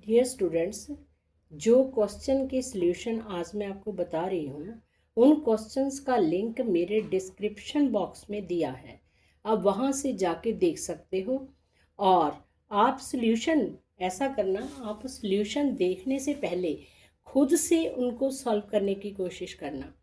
Dear students, जो question के solution आज मैं आपको बता रही हूँ उन क्वेश्चंस का लिंक मेरे डिस्क्रिप्शन बॉक्स में दिया है। आप वहाँ से जाके देख सकते हो और आप सॉल्यूशन ऐसा करना, आप सॉल्यूशन देखने से पहले खुद से उनको सॉल्व करने की कोशिश करना,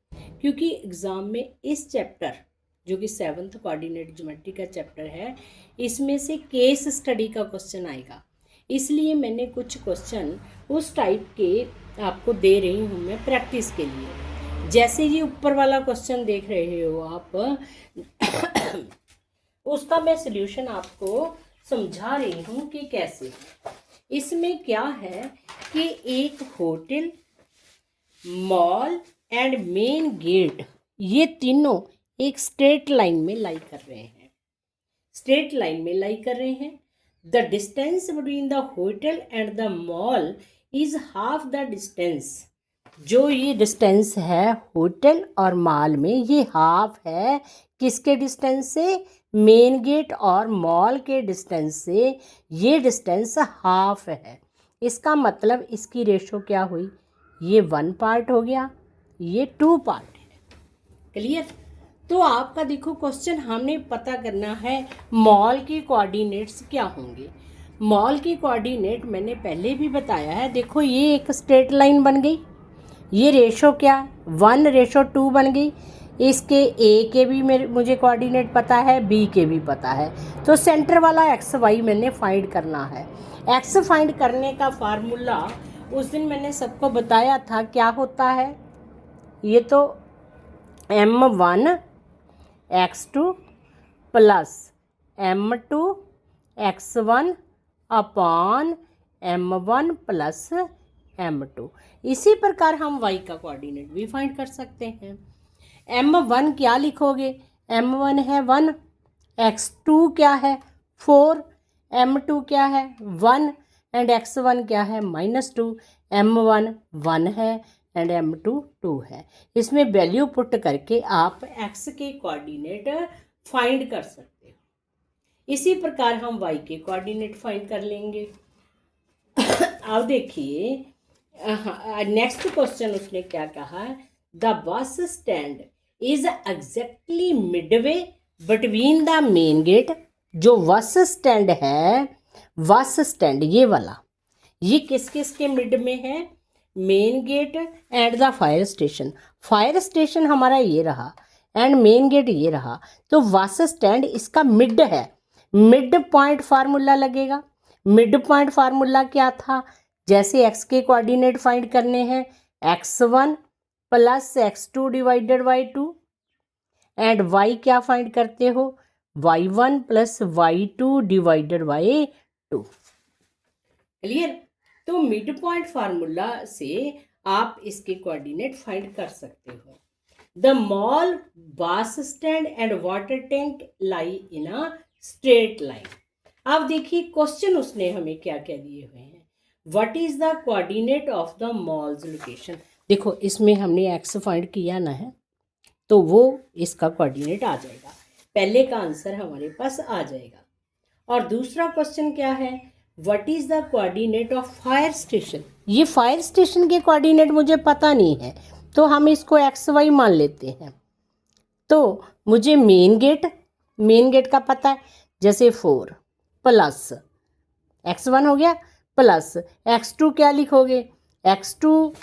क्योंकि एग्ज़ाम में इस चैप्टर जो कि 7th कोऑर्डिनेट ज्योमेट्री का चैप्टर है, इसमें से केस स्टडी का क्वेश्चन आएगा। इसलिए मैंने कुछ क्वेश्चन उस टाइप के आपको दे रही हूँ मैं प्रैक्टिस के लिए। जैसे ये ऊपर वाला क्वेश्चन देख रहे हो आप उसका मैं सॉल्यूशन आपको समझा रही हूँ कि कैसे। इसमें क्या है कि एक hotel, mall and main gate, ये तीनों एक स्ट्रेट लाइन में लाई कर रहे हैं। स्ट्रेट लाइन में लाई कर रहे हैं। The distance between the hotel and the mall is half the distance. जो ये डिस्टेंस है होटल और मॉल में, ये हाफ है किसके डिस्टेंस से? मेन गेट और मॉल के डिस्टेंस से ये डिस्टेंस हाफ है। इसका मतलब इसकी रेशो क्या हुई? ये 1 पार्ट हो गया, ये 2 पार्ट है। क्लियर? तो आपका देखो क्वेश्चन हमने पता करना है मॉल के कोऑर्डिनेट्स क्या होंगे। मॉल के कोऑर्डिनेट मैंने पहले भी बताया है। देखो ये एक स्ट्रेट लाइन बन गई, ये रेशो क्या 1:2 बन गई। इसके ए के भी मुझे कोऑर्डिनेट पता है, बी के भी पता है। तो सेंटर वाला एक्स वाई मैंने फाइंड करना है। एक्स फाइंड करने का फार्मूला उस दिन मैंने सबको बताया था, क्या होता है? ये तो m1 x2 plus m2 x1 upon m1 plus m2। इसी प्रकार हम y का कोऑर्डिनेट भी फाइंड कर सकते हैं। m1 क्या लिखोगे? m1 है 1, x2 क्या है 4, m2 क्या है 1 एंड x1 क्या है -2। m1 1 है एंड m2 2 है। इसमें वैल्यू पुट करके आप x के कोऑर्डिनेट फाइंड कर सकते हो। इसी प्रकार हम y के कोऑर्डिनेट फाइंड कर लेंगे। अब देखिए नेक्स्ट क्वेश्चन उसने क्या कहा? The bus stand is exactly midway between the main gate. जो बस स्टैंड है, बस स्टैंड ये वाला, ये किस किस के मिड में है? Main gate and the fire station. Fire station हमारा ये रहा एंड मेन गेट ये रहा। तो बस स्टैंड इसका मिड है। मिड पॉइंट फार्मूला लगेगा। मिड पॉइंट फार्मूला क्या था? जैसे x के कोऑर्डिनेट फाइंड करने हैं, x1 plus x2 divided by 2 and y क्या फाइंड करते हो? y1 plus y2 divided by 2। Clear? तो मिड पॉइंट फार्मूला से आप इसके कोऑर्डिनेट फाइंड कर सकते हो। The mall, bus stand and water tank lie in a straight line. अब देखिए क्वेश्चन उसने हमें क्या क्या दिए हुए हैं। What is the coordinate of the malls location. देखो इसमें हमने एक्स फाइंड किया ना है, तो वो इसका कोऑर्डिनेट आ जाएगा। पहले का आंसर हमारे पास आ जाएगा। और दूसरा क्वेश्चन क्या है? What is the coordinate of fire station. ये फायर स्टेशन के कोऑर्डिनेट मुझे पता नहीं है, तो हम इसको एक्स वाई मान लेते हैं। तो मुझे मेन गेट का पता है, जैसे 4 प्लस x1 हो गया प्लस x2 क्या लिखोगे? x2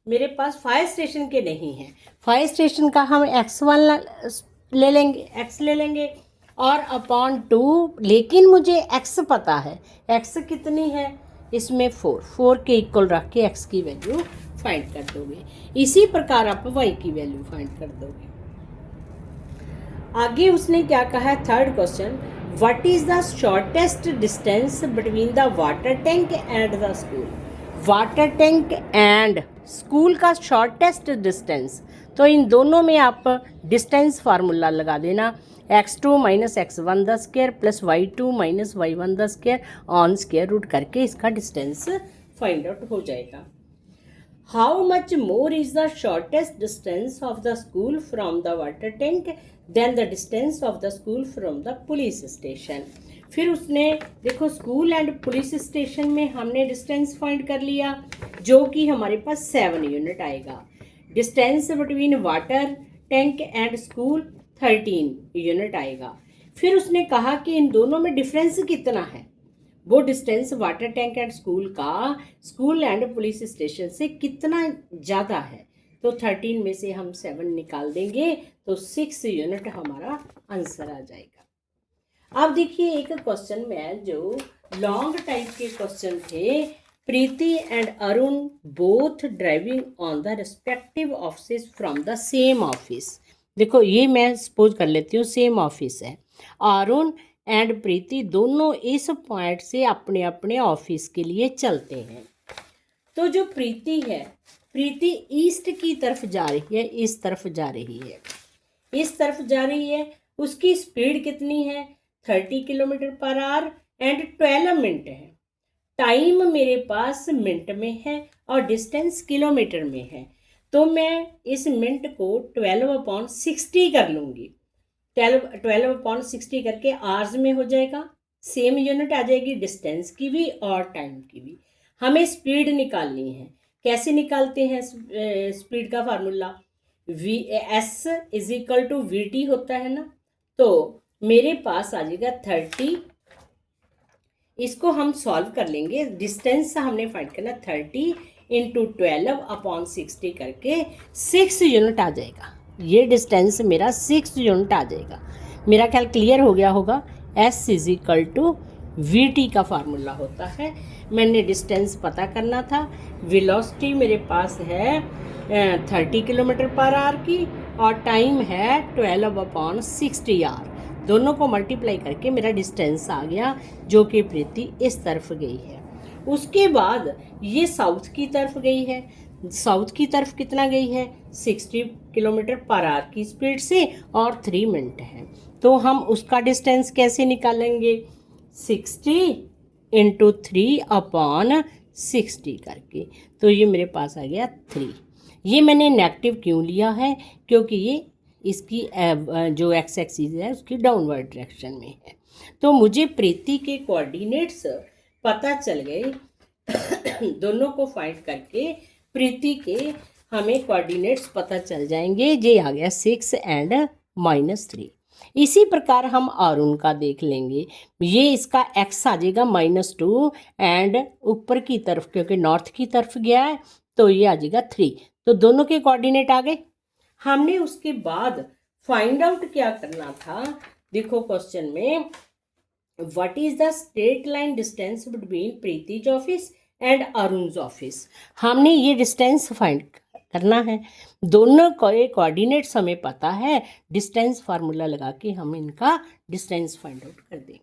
मेरे पास फायर स्टेशन के नहीं है, फायर स्टेशन का हम x1 ले लेंगे, x ले लेंगे और अपॉन 2, लेकिन मुझे x पता है। x कितनी है? इसमें 4 के इक्वल रख के x की वैल्यू फाइंड कर दोगे। इसी प्रकार आप y की वैल्यू फाइंड कर दोगे। आगे उसने क्या कहा है? Third question, what is the shortest distance between the water tank and the school. Water tank and school का शॉर्टेस्ट डिस्टेंस, तो इन दोनों में आप डिस्टेंस फार्मूला लगा देना। x2 minus x1 the square plus y2 minus y1 the square on square root करके इसका distance find out हो जाएगा। How much more is the shortest distance of the school from the water tank than the distance of the school from the police station? फिर उसने देखो school and police station में हमने distance find कर लिया, जो कि हमारे पास 7 यूनिट आएगा। Distance between water tank and school 13 unit आएगा। फिर उसने कहा कि इन दोनों में डिफरेंस कितना है, वो distance water tank and school का स्कूल एंड पुलिस स्टेशन से कितना ज़्यादा है। तो 13 में से हम 7 निकाल देंगे तो 6 यूनिट हमारा आंसर आ जाएगा। अब देखिए एक क्वेश्चन में जो लॉन्ग टाइप के क्वेश्चन थे, Preeti and Arun both driving on the respective office from the same office. देखो ये मैं सपोज कर लेती हूँ सेम ऑफिस है, अरुण एंड प्रीति दोनों इस पॉइंट से अपने अपने ऑफिस के लिए चलते हैं। तो जो प्रीति है, प्रीति ईस्ट की तरफ जा रही है, इस तरफ जा रही है, इस तरफ जा रही है। उसकी स्पीड कितनी है 30 kilometre per hour and 12 minute है। टाइम मेरे पास मिनट में है और डिस्टेंस किलोमीटर में है, तो मैं इस मिनट को 12/60 कर लूँगी। 12/60 करके आवर्स में हो जाएगा, सेम यूनिट आ जाएगी डिस्टेंस की भी और टाइम की भी। हमें स्पीड निकालनी है, कैसे निकालते हैं स्पीड का फार्मूला, S = VT होता है ना। तो मेरे पास आ जाएगा 30, इसको हम सॉल्व कर लेंगे। डिस्टेंस हमने फाइंड करना 30 × 12/60 करके 6 यूनिट आ जाएगा। ये डिस्टेंस मेरा 6 यूनिट आ जाएगा। मेरा ख्याल क्लियर हो गया होगा। S = VT का फार्मूला होता है। मैंने डिस्टेंस पता करना था, वेलोसिटी मेरे पास है 30 किलोमीटर पर आवर की और टाइम है 12/60 आवर। दोनों को मल्टीप्लाई करके मेरा डिस्टेंस आ गया, जो कि प्रीति इस तरफ गई है। उसके बाद ये साउथ की तरफ गई है। साउथ की तरफ कितना गई है 60 किलोमीटर पर आवर की स्पीड से और 3 मिनट है। तो हम उसका डिस्टेंस कैसे निकालेंगे, 60 × 3/60 करके। तो ये मेरे पास आ गया 3। ये मैंने नेगेटिव क्यों लिया है, क्योंकि ये इसकी जो एक्स एक्सिस है उसकी डाउनवर्ड डायरेक्शन में है। तो मुझे प्रीति के कोऑर्डिनेट्स पता चल गए। दोनों को फाइंड करके प्रीति के हमें कोऑर्डिनेट्स पता चल जाएंगे। ये आ गया 6 एंड -3। इसी प्रकार हम अरुण का देख लेंगे। ये इसका x आ जाएगा -2 एंड ऊपर की तरफ क्योंकि नॉर्थ की तरफ गया है, तो ये आ जाएगा 3। तो दोनों के कोऑर्डिनेट आ गए। हमने उसके बाद फाइंड आउट क्या करना था, देखो क्वेश्चन में, what is the straight line distance between Preeti's office and Arun's office. हमने ये डिस्टेंस फाइंड करना है। दोनों के कोऑर्डिनेट्स हमें पता है, डिस्टेंस फार्मूला लगा के हम इनका डिस्टेंस फाइंड आउट कर देंगे।